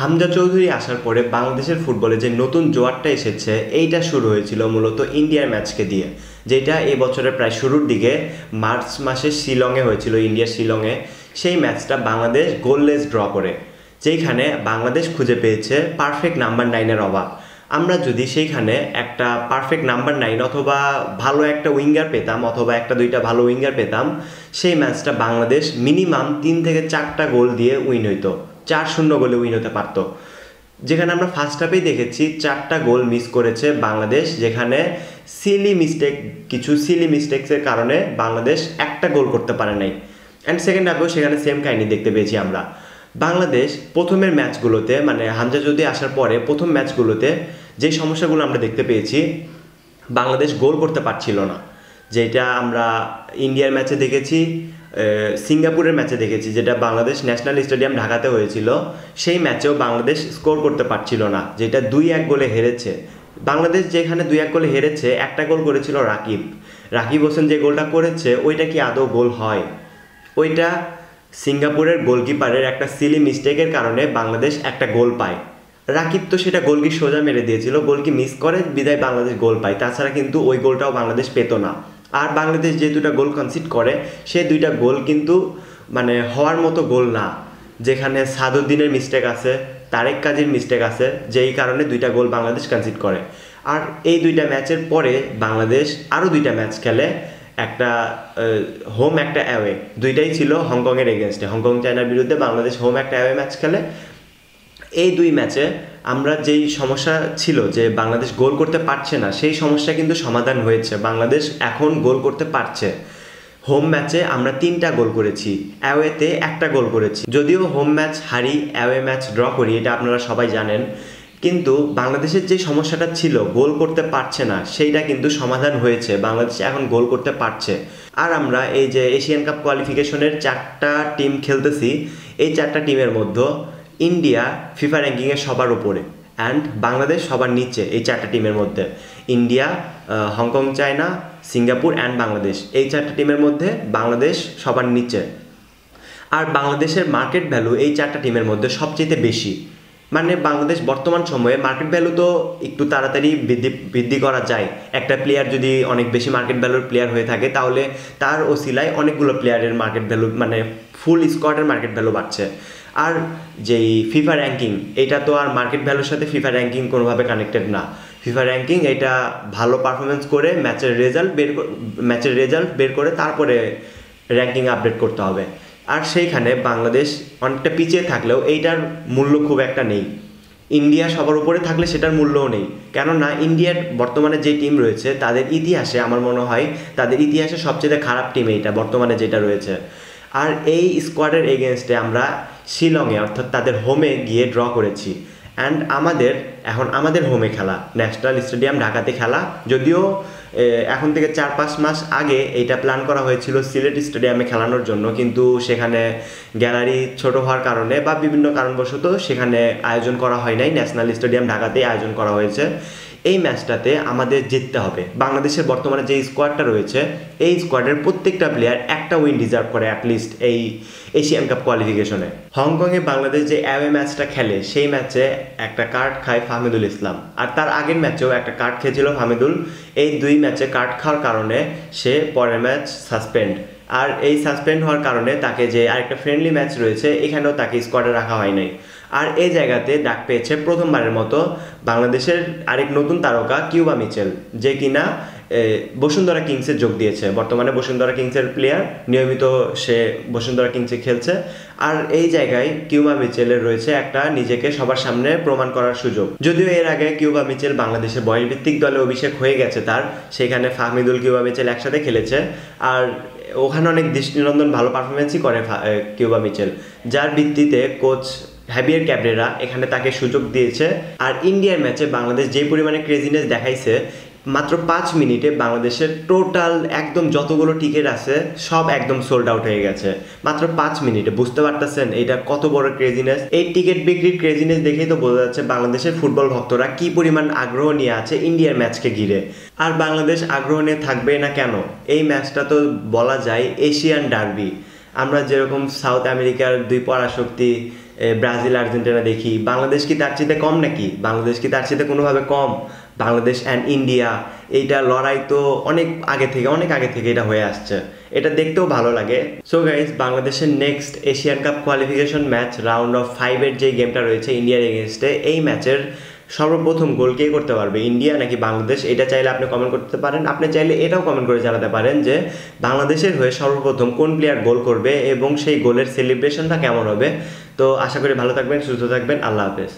হামজা চৌধুরী আসার পরে বাংলাদেশের ফুটবলে যে নতুন জোয়ারটা এসেছে এইটা শুরু হয়েছিল মূলত ইন্ডিয়ার ম্যাচকে দিয়ে, যেটা এই বছরের প্রায় শুরুর দিকে মার্চ মাসে শিলংয়ে হয়েছিল, ইন্ডিয়ার শিলংয়ে। সেই ম্যাচটা বাংলাদেশ গোললেস ড্র করে, যেইখানে বাংলাদেশ খুঁজে পেয়েছে পারফেক্ট নাম্বার 9-এর অভাব। আমরা যদি সেইখানে একটা পারফেক্ট নাম্বার 9 অথবা ভালো একটা উইঙ্গার পেতাম, অথবা একটা দুইটা ভালো উইঙ্গার পেতাম, সেই ম্যাচটা বাংলাদেশ মিনিমাম 3 থেকে 4টা গোল দিয়ে উইন হইতো, 4-0 গোলে উইন হতে পারত। যেখানে আমরা ফার্স্ট হাফেই দেখেছি 4টা গোল মিস করেছে বাংলাদেশ, যেখানে কিছু সিলি মিস্টেক্সের কারণে বাংলাদেশ একটা গোল করতে পারে নাই। অ্যান্ড সেকেন্ড হাফেও সেখানে সেম কাহিনী দেখতে পেয়েছি আমরা। বাংলাদেশ প্রথমের ম্যাচগুলোতে, মানে হামজা চৌধুরী আসার পরে প্রথম ম্যাচগুলোতে যে সমস্যাগুলো আমরা দেখতে পেয়েছি, বাংলাদেশ গোল করতে পারছিল না। যেটা আমরা ইন্ডিয়ার ম্যাচে দেখেছি, সিঙ্গাপুরের ম্যাচে দেখেছি, যেটা বাংলাদেশ ন্যাশনাল স্টেডিয়াম ঢাকাতে হয়েছিল, সেই ম্যাচেও বাংলাদেশ স্কোর করতে পারছিল না, যেটা 2-1 গোলে হেরেছে বাংলাদেশ। যেখানে 2-1 গোলে হেরেছে, একটা গোল করেছিল রাকিব হোসেন। যে গোলটা করেছে ওইটা কি আদৌ গোল হয়? ওইটা সিঙ্গাপুরের গোলকিপারের একটা সিলি মিস্টেকের কারণে বাংলাদেশ একটা গোল পায়। রাকিব তো সেটা গোলকি সোজা মেরে দিয়েছিল, গোলকি মিস করে বিদায় বাংলাদেশ গোল পায়। তাছাড়া কিন্তু ওই গোলটাও বাংলাদেশ পেত না। আর বাংলাদেশ যে দুটা গোল কনসিড করে, সে দুইটা গোল কিন্তু মানে হওয়ার মতো গোল না। যেখানে সাদুদ্দিনের মিস্টেক আছে, তারেক কাজীর মিস্টেক আছে, যেই কারণে দুইটা গোল বাংলাদেশ কনসিড করে। আর এই দুইটা ম্যাচের পরে বাংলাদেশ আরও দুইটা ম্যাচ খেলে, একটা হোম একটা অ্যাওয়ে, দুইটাই ছিল হংকংয়ের এগেনস্টে। হংকং চায়নার বিরুদ্ধে বাংলাদেশ হোম একটা অ্যাওয়ে ম্যাচ খেলে। এই দুই ম্যাচে আমরা যেই সমস্যা ছিল যে বাংলাদেশ গোল করতে পারছে না, সেই সমস্যা কিন্তু সমাধান হয়েছে। বাংলাদেশ এখন গোল করতে পারছে। হোম ম্যাচে আমরা 3টা গোল করেছি, অ্যাওয়েতে একটা গোল করেছি। যদিও হোম ম্যাচ হারি, অ্যাওয়ে ম্যাচ ড্র করি, এটা আপনারা সবাই জানেন, কিন্তু বাংলাদেশের যে সমস্যাটা ছিল গোল করতে পারছে না, সেইটা কিন্তু সমাধান হয়েছে। বাংলাদেশ এখন গোল করতে পারছে। আর আমরা এই যে এশিয়ান কাপ কোয়ালিফিকেশনের 4টা টিম খেলতেছি, এই 4টা টিমের মধ্যে ইন্ডিয়া ফিফা র্যাঙ্কিংয়ে সবার উপরে, অ্যান্ড বাংলাদেশ সবার নিচে। এই 4টা টিমের মধ্যে India, Hong Kong China, Singapore and Bangladesh, এই 4টা টিমের মধ্যে বাংলাদেশ সবার নিচে। আর বাংলাদেশের মার্কেট ভ্যালু এই 4টা টিমের মধ্যে সবচেয়ে বেশি। মানে বাংলাদেশ বর্তমান সময়ে মার্কেট ভ্যালু তো একটু তাড়াতাড়ি বৃদ্ধি করা যায়। একটা প্লেয়ার যদি অনেক বেশি মার্কেট ভ্যালুর প্লেয়ার হয়ে থাকে, তাহলে তার ওসিলায় অনেকগুলো প্লেয়ারের মার্কেট ভ্যালু, মানে ফুল স্কোয়াডের মার্কেট ভ্যালু বাড়ছে। আর যেই ফিফা র্যাঙ্কিং, এটা তো আর মার্কেট ভ্যালুর সাথে ফিফা র্যাঙ্কিং কোনোভাবে কানেক্টেড না। ফিফা র্যাঙ্কিং এটা ভালো পারফরমেন্স করে ম্যাচের রেজাল্ট বের করে তারপরে র্যাঙ্কিং আপডেট করতে হবে। আর সেইখানে বাংলাদেশ অনেকটা পিছিয়ে থাকলেও এইটার মূল্য খুব একটা নেই। ইন্ডিয়া সবার উপরে থাকলে সেটার মূল্যও নেই, কেননা ইন্ডিয়ার বর্তমানে যে টিম রয়েছে তাদের ইতিহাসে, আমার মনে হয় তাদের ইতিহাসে সবচেয়ে খারাপ টিম এইটা বর্তমানে যেটা রয়েছে। আর এই স্কোয়াডের এগেনস্টে আমরা শিলংয়ে, অর্থাৎ তাদের হোমে গিয়ে ড্র করেছি। অ্যান্ড আমাদের হোমে খেলা, ন্যাশনাল স্টেডিয়াম ঢাকাতে খেলা। যদিও এখন থেকে 4-5 মাস আগে এইটা প্ল্যান করা হয়েছিল সিলেট স্টেডিয়ামে খেলানোর জন্য, কিন্তু সেখানে গ্যালারি ছোট হওয়ার কারণে বা বিভিন্ন কারণবশত সেখানে আয়োজন করা হয় নাই। ন্যাশনাল স্টেডিয়াম ঢাকাতেই আয়োজন করা হয়েছে। এই ম্যাচটাতে আমাদের জিততে হবে। বাংলাদেশের বর্তমানে যে স্কোয়াডটা রয়েছে, এই স্কোয়াডের প্রত্যেকটা প্লেয়ার একটা উইন ডিজার্ভ করে অ্যাটলিস্ট এই এশিয়ান কাপ কোয়ালিফিকেশনে। হংকংয়ে বাংলাদেশ যে অ্যাওয়ে ম্যাচটা খেলে, সেই ম্যাচে একটা কার্ড খায় ফাহমিদুল ইসলাম, আর তার আগের ম্যাচেও একটা কার্ড খেয়েছিল ফাহমিদুল। এই 2 ম্যাচে কার্ড খাওয়ার কারণে সে পরের ম্যাচ সাসপেন্ড। আর এই সাসপেন্ড হওয়ার কারণে তাকে, যে আরেকটা ফ্রেন্ডলি ম্যাচ রয়েছে, এখানেও তাকে স্কোয়াডে রাখা হয় নাই। আর এই জায়গাতে ডাক পেয়েছে প্রথমবারের মতো বাংলাদেশের আরেক নতুন তারকা কিউবা মিচেল, যে কিনা বসুন্ধরা কিংসে যোগ দিয়েছে। বর্তমানে বসুন্ধরা কিংসের প্লেয়ার, নিয়মিত সে বসুন্ধরা কিংসে খেলছে। আর এই জায়গায় কিউবা মিচেলের রয়েছে একটা নিজেকে সবার সামনে প্রমাণ করার সুযোগ। যদিও এর আগে কিউবা মিচেল বাংলাদেশের বয়সভিত্তিক দলে অভিষেক হয়ে গেছে তার, সেখানে ফাহমিদুল কিউবা মিচেল একসাথে খেলেছে। আর ওখানে অনেক দৃষ্টিনন্দন ভালো পারফরমেন্সই করে কিউবা মিচেল, যার ভিত্তিতে কোচ হ্যাভিয়ার ক্যাব্রেরা এখানে তাকে সুযোগ দিয়েছে। আর ইন্ডিয়ার ম্যাচে বাংলাদেশ যে পরিমাণে ক্রেজিনেস দেখাইছে, মাত্র 5 মিনিটে বাংলাদেশের টোটাল একদম যতগুলো টিকিট আছে সব একদম সোল্ড আউট হয়ে গেছে মাত্র 5 মিনিটে। বুঝতে পারতেছেন এটা কত বড় ক্রেজিনেস? এই টিকিট বিক্রির ক্রেজিনেস দেখেই তো বোঝা যাচ্ছে বাংলাদেশের ফুটবল ভক্তরা কি পরিমাণ আগ্রহ নিয়ে আছে ইন্ডিয়ার ম্যাচকে ঘিরে। আর বাংলাদেশ আগ্রহ নিয়ে থাকবে না কেন? এই ম্যাচটা তো বলা যায় এশিয়ান ডার্বি। আমরা যেরকম সাউথ আমেরিকার 2 পরাশক্তি ব্রাজিল আর্জেন্টিনা দেখি, বাংলাদেশ কি তার চেয়ে কম নাকি? বাংলাদেশ কি তার চেয়ে কোনোভাবে কম? বাংলাদেশ অ্যান্ড ইন্ডিয়া, এইটা লড়াই তো অনেক আগে থেকে এটা হয়ে আসছে, এটা দেখতেও ভালো লাগে। সো গাইজ, বাংলাদেশের next Asian cup qualification match round of 5-এর যে গেমটা রয়েছে ইন্ডিয়ার এগেনস্টে, এই ম্যাচের সর্বপ্রথম গোল কে করতে পারবে, ইন্ডিয়া নাকি বাংলাদেশ? এটা চাইলে আপনি কমেন্ট করতে পারেন। আপনি চাইলে এটাও কমেন্ট করে জানাতে পারেন যে বাংলাদেশের হয়ে সর্বপ্রথম কোন প্লেয়ার গোল করবে এবং সেই গোলের সেলিব্রেশনটা কেমন হবে। তো আশা করি ভালো থাকবেন, সুস্থ থাকবেন, আল্লাহ হাফেজ।